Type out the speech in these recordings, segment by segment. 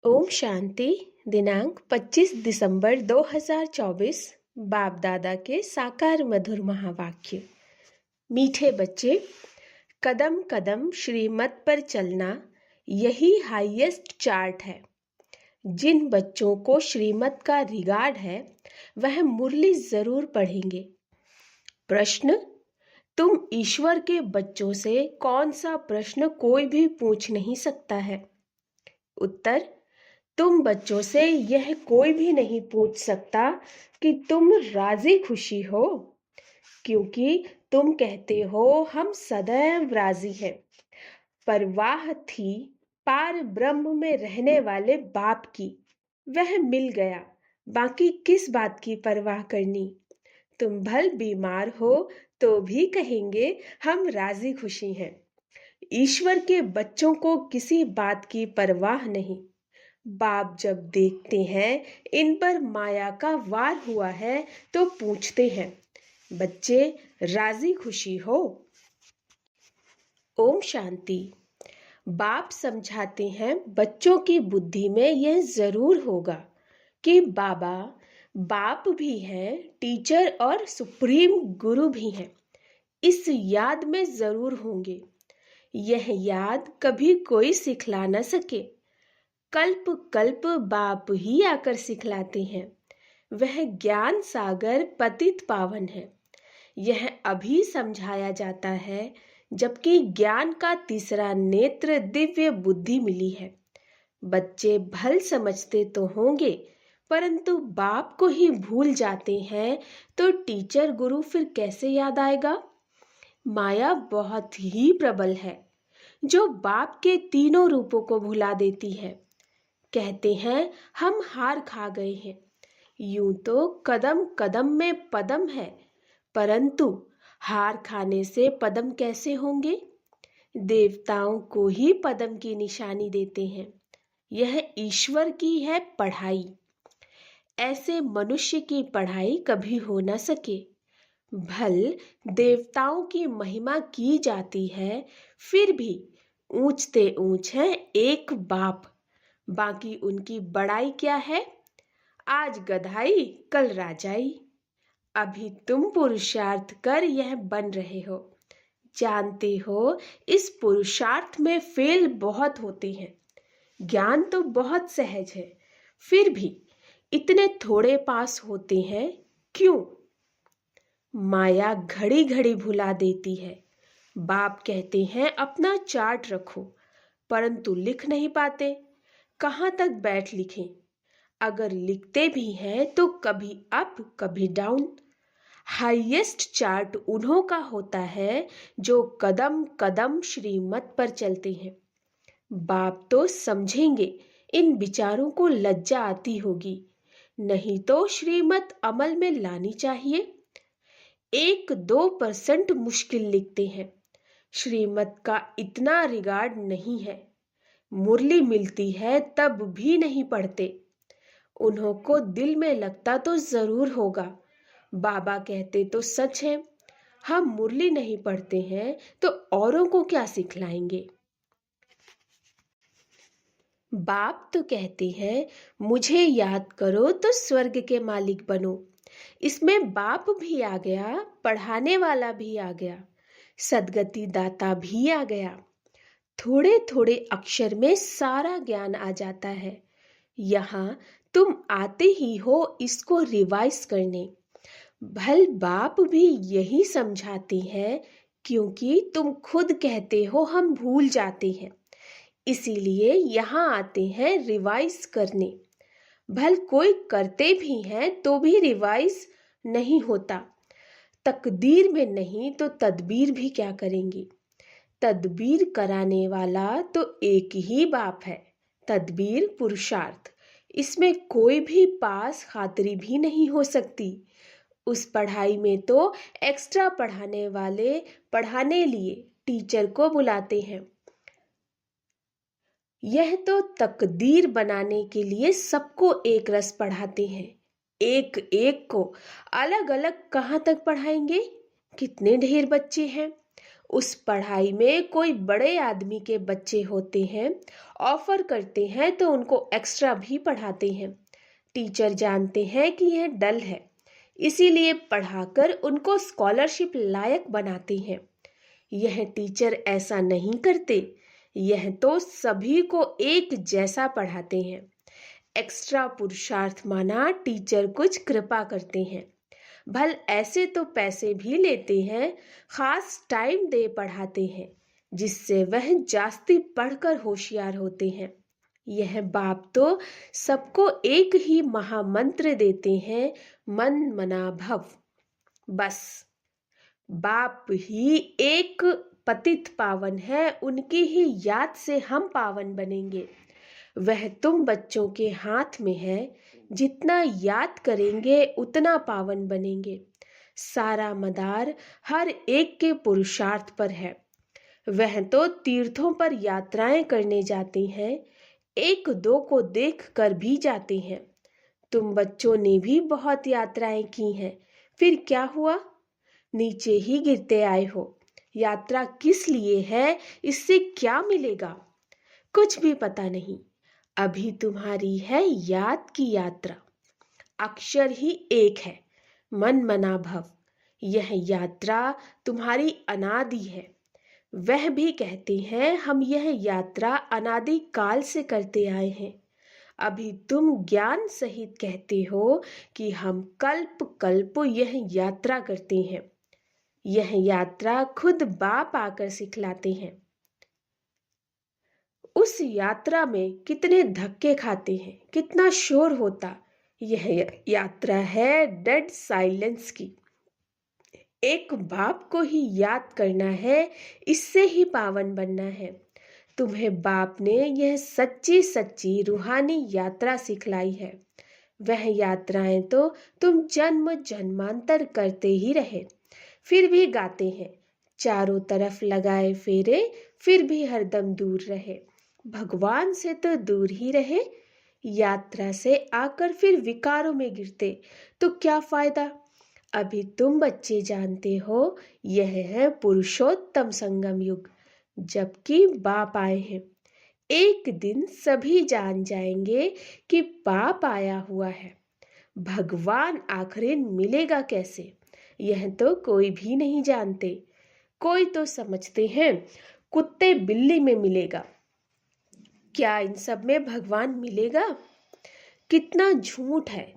ओम शांति। दिनांक 25 दिसंबर 2024। बाप दादा के साकार मधुर महावाक्य। मीठे बच्चे, कदम कदम श्रीमत पर चलना यही हाईएस्ट चार्ट है। जिन बच्चों को श्रीमत का रिगार्ड है वह मुरली जरूर पढ़ेंगे। प्रश्न: तुम ईश्वर के बच्चों से कौन सा प्रश्न कोई भी पूछ नहीं सकता है? उत्तर: तुम बच्चों से यह कोई भी नहीं पूछ सकता कि तुम राजी खुशी हो, क्योंकि तुम कहते हो हम सदैव राजी हैं। परवाह थी पार ब्रह्म में रहने वाले बाप की, वह मिल गया, बाकी किस बात की परवाह करनी। तुम भल बीमार हो तो भी कहेंगे हम राजी खुशी हैं। ईश्वर के बच्चों को किसी बात की परवाह नहीं। बाप जब देखते हैं इन पर माया का वार हुआ है तो पूछते हैं, बच्चे राजी खुशी हो? ओम शांति। बाप समझाते हैं बच्चों की बुद्धि में यह जरूर होगा कि बाप भी हैं, टीचर और सुप्रीम गुरु भी हैं। इस याद में जरूर होंगे। यह याद कभी कोई सिखला न सके। कल्प कल्प बाप ही आकर सिखलाते हैं। वह ज्ञान सागर पतित पावन है। यह अभी समझाया जाता है, जबकि ज्ञान का तीसरा नेत्र दिव्य बुद्धि मिली है। बच्चे भल समझते तो होंगे, परंतु बाप को ही भूल जाते हैं तो टीचर गुरु फिर कैसे याद आएगा? माया बहुत ही प्रबल है, जो बाप के तीनों रूपों को भुला देती है। कहते हैं हम हार खा गए हैं। यूं तो कदम कदम में पदम है, परंतु हार खाने से पदम कैसे होंगे? देवताओं को ही पदम की निशानी देते हैं। यह ईश्वर की है पढ़ाई। ऐसे मनुष्य की पढ़ाई कभी हो न सके। भल देवताओं की महिमा की जाती है, फिर भी ऊंचते ऊंच है एक बाप। बाकी उनकी बड़ाई क्या है? आज गधाई कल राजाई। अभी तुम पुरुषार्थ कर यह बन रहे हो। जानते हो इस पुरुषार्थ में फेल बहुत होते हैं। ज्ञान तो बहुत सहज है, फिर भी इतने थोड़े पास होते हैं क्यों? माया घड़ी घड़ी भुला देती है। बाप कहते हैं अपना चार्ट रखो, परंतु लिख नहीं पाते। कहाँ तक बैठ लिखें? अगर लिखते भी हैं तो कभी अप कभी डाउन। हाईएस्ट चार्ट उन्हों का होता है जो कदम कदम श्रीमत पर चलते हैं। बाप तो समझेंगे, इन विचारों को लज्जा आती होगी, नहीं तो श्रीमत अमल में लानी चाहिए। 1-2% मुश्किल लिखते हैं। श्रीमत का इतना रिगार्ड नहीं है। मुरली मिलती है तब भी नहीं पढ़ते। उन्हों को दिल में लगता तो जरूर होगा। बाबा कहते तो सच है, हम मुरली नहीं पढ़ते हैं तो औरों को क्या सिखलाएंगे? बाप तो कहते हैं मुझे याद करो तो स्वर्ग के मालिक बनो। इसमें बाप भी आ गया, पढ़ाने वाला भी आ गया, सदगति दाता भी आ गया। थोड़े थोड़े अक्षर में सारा ज्ञान आ जाता है। यहाँ तुम आते ही हो इसको रिवाइज करने। भल बाप भी यही समझाते हैं, क्योंकि तुम खुद कहते हो हम भूल जाते हैं, इसीलिए यहाँ आते हैं रिवाइज करने। भल कोई करते भी हैं तो भी रिवाइज नहीं होता। तकदीर में नहीं तो तदबीर भी क्या करेंगी? तदबीर कराने वाला तो एक ही बाप है। तदबीर पुरुषार्थ, इसमें कोई भी पास खातरी भी नहीं हो सकती। उस पढ़ाई में तो एक्स्ट्रा पढ़ाने वाले पढ़ाने लिए टीचर को बुलाते हैं। यह तो तकदीर बनाने के लिए सबको एक रस पढ़ाते हैं। एक एक को अलग अलग कहाँ तक पढ़ाएंगे? कितने ढेर बच्चे हैं, उस पढ़ाई में कोई बड़े आदमी के बच्चे होते हैं, ऑफर करते हैं तो उनको एक्स्ट्रा भी पढ़ाते हैं। टीचर जानते हैं कि यह डल है, इसीलिए पढ़ाकर उनको स्कॉलरशिप लायक बनाते हैं। यह टीचर ऐसा नहीं करते, यह तो सभी को एक जैसा पढ़ाते हैं। एक्स्ट्रा पुरुषार्थ माना टीचर कुछ कृपा करते हैं। भल ऐसे तो पैसे भी लेते हैं, खास टाइम दे पढ़ाते हैं, जिससे वह जास्ती पढ़कर होशियार होते हैं। यह बाप तो सबको एक ही महामंत्र देते हैं, मन मना भव। बस बाप ही एक पतित पावन है, उनकी ही याद से हम पावन बनेंगे। वह तुम बच्चों के हाथ में है, जितना याद करेंगे उतना पावन बनेंगे। सारा मदार हर एक के पुरुषार्थ पर है। वह तो तीर्थों पर यात्राएं करने जाते हैं, एक दो को देख कर भी जाते हैं। तुम बच्चों ने भी बहुत यात्राएं की हैं, फिर क्या हुआ? नीचे ही गिरते आए हो। यात्रा किस लिए है, इससे क्या मिलेगा? कुछ भी पता नहीं। अभी तुम्हारी है याद की यात्रा। अक्षर ही एक है, मन मना भव। यह यात्रा तुम्हारी अनादि है। वह भी कहते हैं हम यह यात्रा अनादि काल से करते आए हैं। अभी तुम ज्ञान सहित कहते हो कि हम कल्प कल्प यह यात्रा करते हैं। यह यात्रा खुद बाप आकर सिखलाते हैं। उस यात्रा में कितने धक्के खाते हैं, कितना शोर होता। यह यात्रा है डेड साइलेंस की। एक बाप को ही याद करना है, इससे ही पावन बनना है। तुम्हें बाप ने यह सच्ची सच्ची रूहानी यात्रा सिखलाई है। वह यात्राएं तो तुम जन्म जन्मांतर करते ही रहे, फिर भी गाते हैं। चारों तरफ लगाए फेरे, फिर भी हरदम दूर रहे। भगवान से तो दूर ही रहे। यात्रा से आकर फिर विकारों में गिरते तो क्या फायदा? अभी तुम बच्चे जानते हो, यह है पुरुषोत्तम संगम युग, जबकि बाप आए हैं। एक दिन सभी जान जाएंगे कि बाप आया हुआ है। भगवान आखिर मिलेगा कैसे, यह तो कोई भी नहीं जानते। कोई तो समझते हैं कुत्ते बिल्ली में मिलेगा। क्या इन सब में भगवान मिलेगा? कितना झूठ है।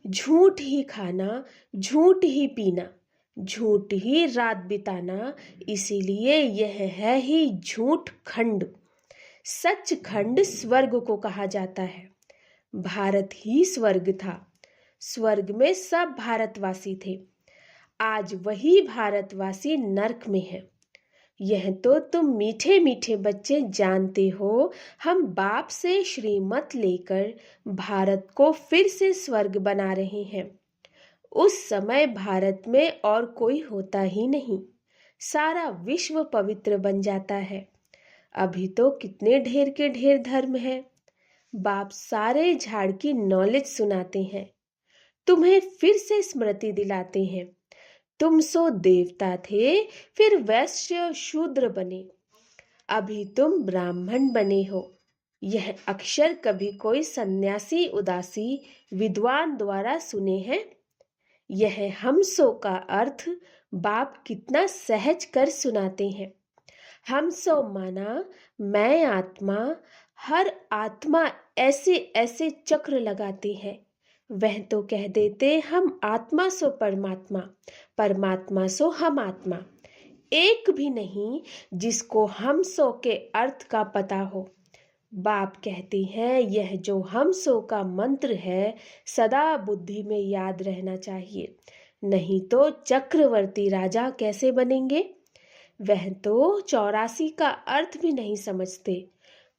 झूठ ही खाना, झूठ ही पीना, झूठ ही रात बिताना, इसीलिए यह है ही झूठ खंड। सच खंड स्वर्ग को कहा जाता है। भारत ही स्वर्ग था। स्वर्ग में सब भारतवासी थे। आज वही भारतवासी नरक में है। यह तो तुम मीठे मीठे बच्चे जानते हो। हम बाप से श्रीमत लेकर भारत को फिर से स्वर्ग बना रहे हैं। उस समय भारत में और कोई होता ही नहीं, सारा विश्व पवित्र बन जाता है। अभी तो कितने ढेर के ढेर धर्म है। बाप सारे झाड़ की नॉलेज सुनाते हैं, तुम्हें फिर से स्मृति दिलाते हैं। तुम सो देवता थे, फिर वैश्य शूद्र बने, अभी तुम ब्राह्मण बने हो। यह अक्षर कभी कोई सन्यासी उदासी विद्वान द्वारा सुने हैं? यह हम सो का अर्थ बाप कितना सहज कर सुनाते हैं। हम सो माना मैं आत्मा, हर आत्मा ऐसे ऐसे चक्र लगाते हैं। वह तो कह देते हम आत्मा सो परमात्मा, परमात्मा सो हम आत्मा। एक भी नहीं जिसको हम सो के अर्थ का पता हो। बाप कहते हैं यह जो हम सो का मंत्र है सदा बुद्धि में याद रहना चाहिए, नहीं तो चक्रवर्ती राजा कैसे बनेंगे? वह तो 84 का अर्थ भी नहीं समझते।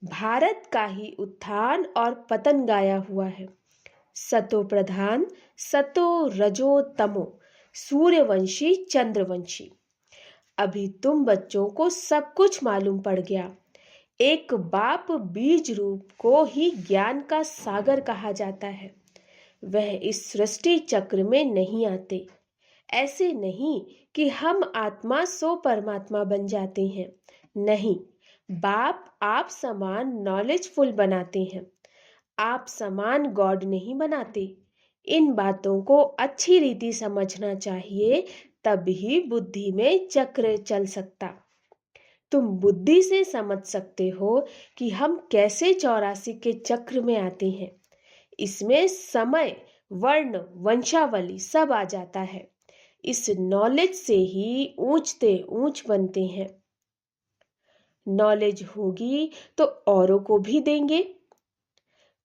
भारत का ही उत्थान और पतन गाया हुआ है। सतो प्रधान, सतो रजो तमो, सूर्यवंशी चंद्रवंशी। अभी तुम बच्चों को सब कुछ मालूम पड़ गया। एक बाप बीज रूप को ही ज्ञान का सागर कहा जाता है। वह इस सृष्टि चक्र में नहीं आते। ऐसे नहीं कि हम आत्मा सो परमात्मा बन जाते हैं। नहीं, बाप आप समान नॉलेजफुल बनाते हैं, आप समान गॉड नहीं बनाते। इन बातों को अच्छी रीति समझना चाहिए, तभी बुद्धि में चक्र चल सकता। तुम बुद्धि से समझ सकते हो कि हम कैसे 84 के चक्र में आते हैं। इसमें समय, वर्ण, वंशावली सब आ जाता है। इस नॉलेज से ही ऊंचते ऊंच बनते हैं। नॉलेज होगी तो औरों को भी देंगे।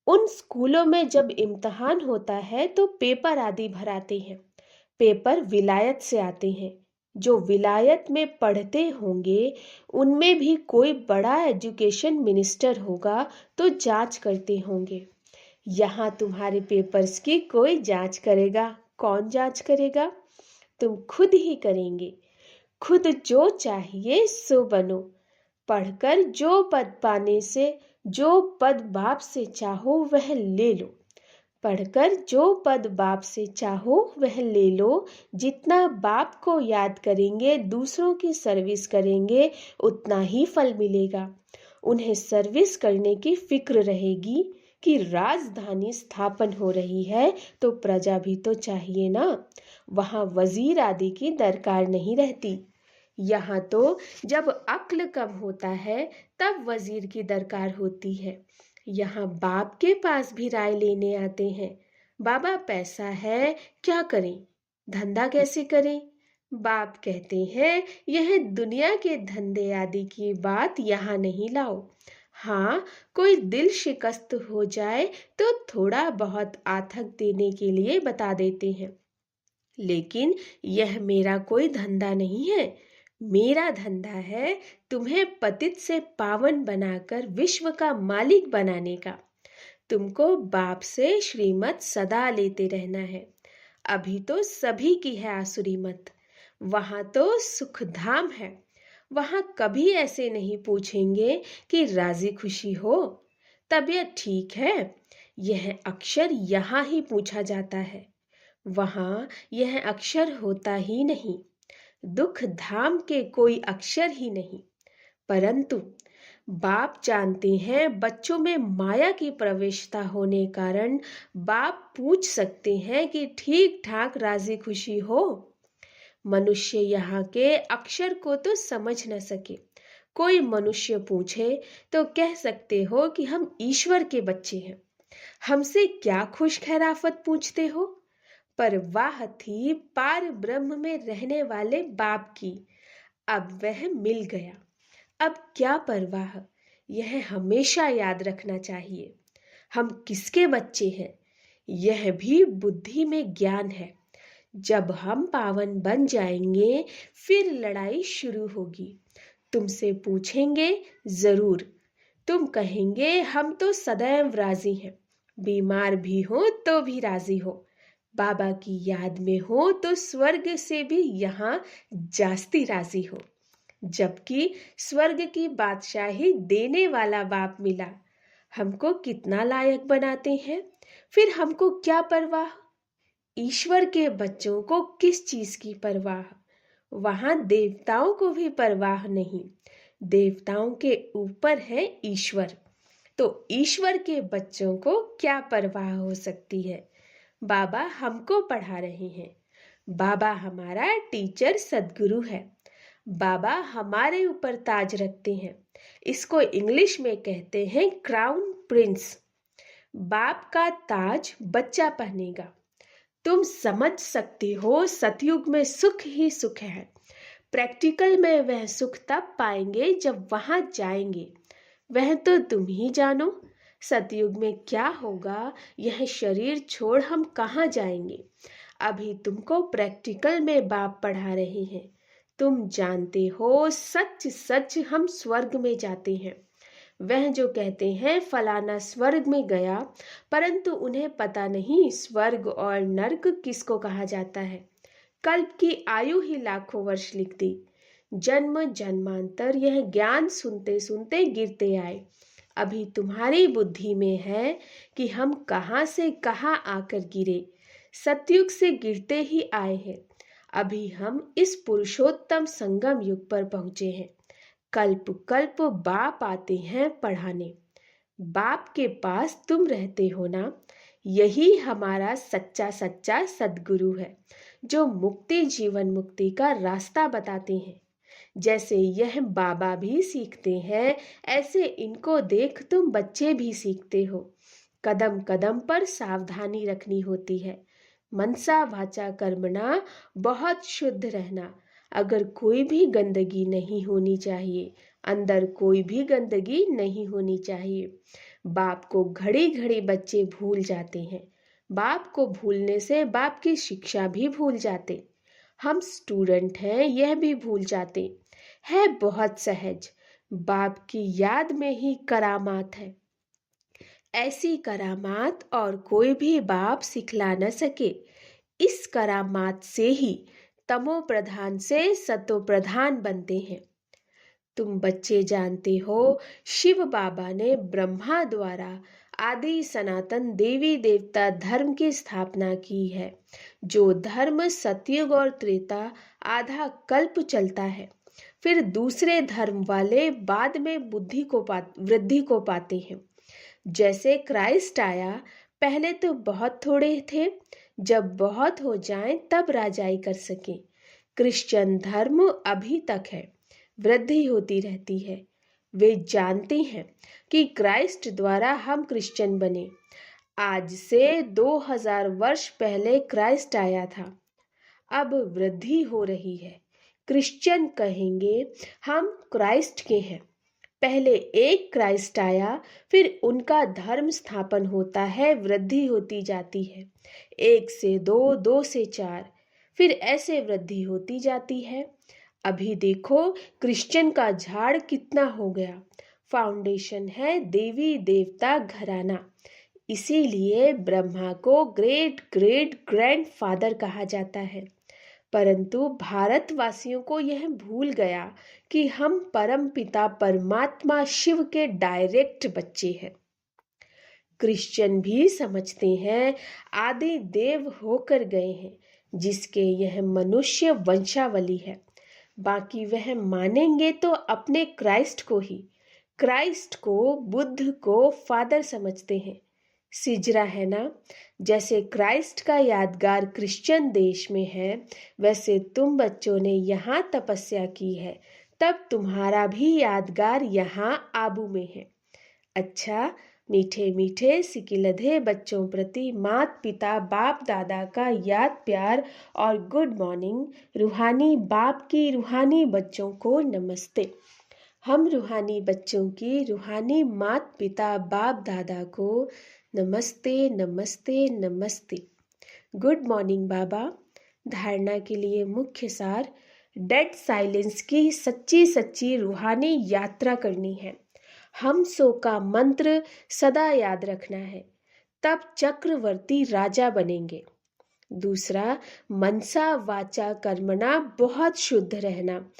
उन स्कूलों में जब इम्तहान होता है तो पेपर आदि भराते हैं। पेपर विलायत से आते हैं। जो विलायत में पढ़ते होंगे उनमें भी कोई बड़ा एजुकेशन मिनिस्टर होगा तो जांच करते होंगे। यहाँ तुम्हारे पेपर्स की कोई जांच करेगा? कौन जांच करेगा? तुम खुद ही करेंगे। खुद जो चाहिए सो बनो। पढ़कर जो पद पाने से, जो पद बाप से चाहो वह ले लो। पढ़कर जो पद बाप से चाहो वह ले लो। जितना बाप को याद करेंगे, दूसरों की सर्विस करेंगे, उतना ही फल मिलेगा। उन्हें सर्विस करने की फिक्र रहेगी कि राजधानी स्थापन हो रही है तो प्रजा भी तो चाहिए ना। वहाँ वजीर आदि की दरकार नहीं रहती। यहाँ तो जब अक्ल कम होता है तब वजीर की दरकार होती है। यहाँ बाप के पास भी राय लेने आते हैं। बाबा पैसा है, क्या करें? धंधा कैसे करें? बाप कहते हैं यह दुनिया के धंधे आदि की बात यहाँ नहीं लाओ। हाँ, कोई दिल शिकस्त हो जाए तो थोड़ा बहुत आथक देने के लिए बता देते हैं, लेकिन यह मेरा कोई धंधा नहीं है। मेरा धंधा है तुम्हें पतित से पावन बनाकर विश्व का मालिक बनाने का। तुमको बाप से श्रीमत सदा लेते रहना है। अभी तो सभी की है आसुरी मत। वहां तो सुखधाम है। वहां कभी ऐसे नहीं पूछेंगे कि राजी खुशी हो, तबीयत ठीक है। यह अक्षर यहाँ ही पूछा जाता है, वहां यह अक्षर होता ही नहीं। दुख धाम के कोई अक्षर ही नहीं। परंतु बाप जानते हैं बच्चों में माया की प्रवेशता होने कारण बाप पूछ सकते हैं कि ठीक ठाक राजी खुशी हो। मनुष्य यहाँ के अक्षर को तो समझ न सके। कोई मनुष्य पूछे तो कह सकते हो कि हम ईश्वर के बच्चे हैं। हमसे क्या खुश खैराफत पूछते हो? परवाह थी पार ब्रह्म में रहने वाले बाप की। अब वह मिल गया। अब क्या परवाह? यह हमेशा याद रखना चाहिए। हम किसके बच्चे हैं? यह भी बुद्धि में ज्ञान है। जब हम पावन बन जाएंगे फिर लड़ाई शुरू होगी। तुमसे पूछेंगे जरूर। तुम कहेंगे हम तो सदैव राजी हैं। बीमार भी हो तो भी राजी हो। बाबा की याद में हो तो स्वर्ग से भी यहाँ जास्ती राजी हो। जबकि स्वर्ग की बादशाही देने वाला बाप मिला। हमको कितना लायक बनाते हैं। फिर हमको क्या परवाह? ईश्वर के बच्चों को किस चीज की परवाह? वहां देवताओं को भी परवाह नहीं। देवताओं के ऊपर है ईश्वर, तो ईश्वर के बच्चों को क्या परवाह हो सकती है? बाबा हमको पढ़ा रहे हैं। बाबा हमारा टीचर सद्गुरु है। बाबा हमारे ऊपर ताज रखते हैं। इसको इंग्लिश में कहते हैं क्राउन प्रिंस। बाप का ताज बच्चा पहनेगा। तुम समझ सकते हो सतयुग में सुख ही सुख है। प्रैक्टिकल में वह सुख तब पाएंगे जब वहां जाएंगे। वह तो तुम ही जानो। सतयुग में क्या होगा, यह शरीर छोड़ हम कहाँ जाएंगे। अभी तुमको प्रैक्टिकल में बाप पढ़ा रहे हैं। तुम जानते हो सच सच हम स्वर्ग में जाते हैं। वह जो कहते हैं फलाना स्वर्ग में गया, परंतु उन्हें पता नहीं स्वर्ग और नर्क किसको कहा जाता है। कल्प की आयु ही लाखों वर्ष लिख दी। जन्म जन्मांतर यह ज्ञान सुनते सुनते गिरते आए। अभी तुम्हारी बुद्धि में है कि हम कहाँ से कहाँ आकर गिरे। सतयुग से गिरते ही आए हैं। अभी हम इस पुरुषोत्तम संगम युग पर पहुंचे हैं। कल्प कल्प बाप आते हैं पढ़ाने। बाप के पास तुम रहते हो ना, यही हमारा सच्चा सच्चा सद्गुरु है, जो मुक्ति जीवन मुक्ति का रास्ता बताते हैं। जैसे यह बाबा भी सीखते हैं, ऐसे इनको देख तुम बच्चे भी सीखते हो। कदम कदम पर सावधानी रखनी होती है। मनसा वाचा कर्मणा, बहुत शुद्ध रहना। अगर कोई भी गंदगी नहीं होनी चाहिए, अंदर कोई भी गंदगी नहीं होनी चाहिए। बाप को घड़ी घड़ी बच्चे भूल जाते हैं। बाप को भूलने से बाप की शिक्षा भी भूल जाते। हम स्टूडेंट हैं, यह भी भूल जाते। है बहुत सहज, बाप की याद में ही करामात है। ऐसी करामात और कोई भी बाप सिखला न सके। इस करामात से ही तमो प्रधान से सतो प्रधान बनते हैं। तुम बच्चे जानते हो, शिव बाबा ने ब्रह्मा द्वारा आदि सनातन देवी देवता धर्म की स्थापना की है, जो धर्म सतयुग और त्रेता आधा कल्प चलता है। फिर दूसरे धर्म वाले बाद में वृद्धि को पाते हैं। जैसे क्राइस्ट आया, पहले तो बहुत थोड़े थे, जब बहुत हो जाएं तब राजाई कर सकें। क्रिश्चियन धर्म अभी तक है, वृद्धि होती रहती है। वे जानते हैं कि क्राइस्ट द्वारा हम क्रिश्चियन बने। आज से 2000 वर्ष पहले क्राइस्ट आया था। अब वृद्धि हो रही है। क्रिश्चियन कहेंगे हम क्राइस्ट के हैं। पहले एक क्राइस्ट आया, फिर उनका धर्म स्थापन होता है, वृद्धि होती जाती है। 1 से 2, 2 से 4, फिर ऐसे वृद्धि होती जाती है। अभी देखो क्रिश्चियन का झाड़ कितना हो गया। फाउंडेशन है देवी देवता घराना। इसीलिए ब्रह्मा को ग्रेट ग्रेट ग्रैंडफादर कहा जाता है। परंतु भारतवासियों को यह भूल गया कि हम परम पिता परमात्मा शिव के डायरेक्ट बच्चे हैं। क्रिश्चियन भी समझते हैं आदि देव होकर गए हैं, जिसके यह मनुष्य वंशावली है। बाकी वह मानेंगे तो अपने क्राइस्ट को ही। क्राइस्ट को, बुद्ध को फादर समझते हैं। सिजरा है ना, जैसे क्राइस्ट का यादगार क्रिश्चियन देश में है, वैसे तुम बच्चों ने यहाँ तपस्या की है, तब तुम्हारा भी यादगार यहाँ आबू में है। अच्छा, मीठे मीठे सिकिलधे बच्चों प्रति मात पिता बाप दादा का याद प्यार और गुड मॉर्निंग। रूहानी बाप की रूहानी बच्चों को नमस्ते। हम रूहानी बच्चों की रूहानी मात पिता बाप दादा को नमस्ते नमस्ते नमस्ते। गुड मॉर्निंग बाबा। धारणा के लिए मुख्य सार, डेड साइलेंस की सच्ची सच्ची रूहानी यात्रा करनी है। हम सो का मंत्र सदा याद रखना है, तब चक्रवर्ती राजा बनेंगे। दूसरा, मनसा वाचा कर्मणा, बहुत शुद्ध रहना,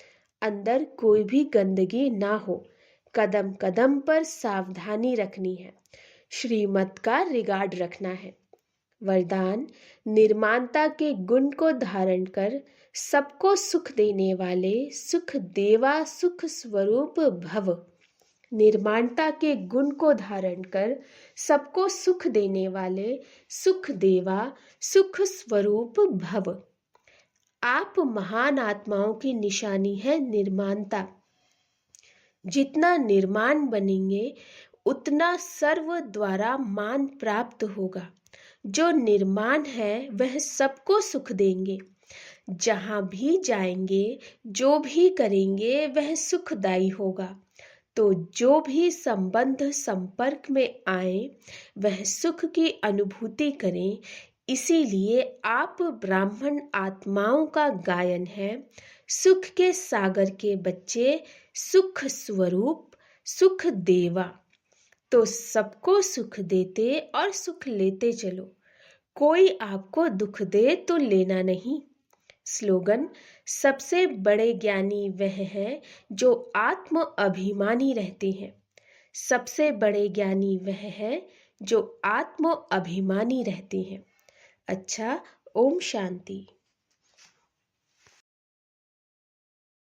अंदर कोई भी गंदगी ना हो। कदम कदम पर सावधानी रखनी है। श्रीमत का रिगार्ड रखना है। वरदान, निर्माणता के गुण को धारण कर सबको सुख देने वाले सुख देवा सुख स्वरूप भव। निर्माणता के गुण को धारण कर सबको सुख देने वाले सुख देवा सुख स्वरूप भव। आप महान आत्माओं की निशानी है निर्माणता। जितना निर्माण बनेंगे, उतना सर्व द्वारा मान प्राप्त होगा। जो निर्माण है वह सबको सुख देंगे। जहाँ भी जाएंगे, जो भी करेंगे, वह सुखदायी होगा। तो जो भी संबंध संपर्क में आए, वह सुख की अनुभूति करें। इसीलिए आप ब्राह्मण आत्माओं का गायन है। सुख के सागर के बच्चे, सुख स्वरूप, सुख देवा। तो सबको सुख देते और सुख लेते चलो। कोई आपको दुख दे तो लेना नहीं। स्लोगन, सबसे बड़े ज्ञानी वह हैं जो आत्म अभिमानी रहते हैं। सबसे बड़े ज्ञानी वह है जो आत्म अभिमानी रहते हैं। अच्छा, ओम शांति।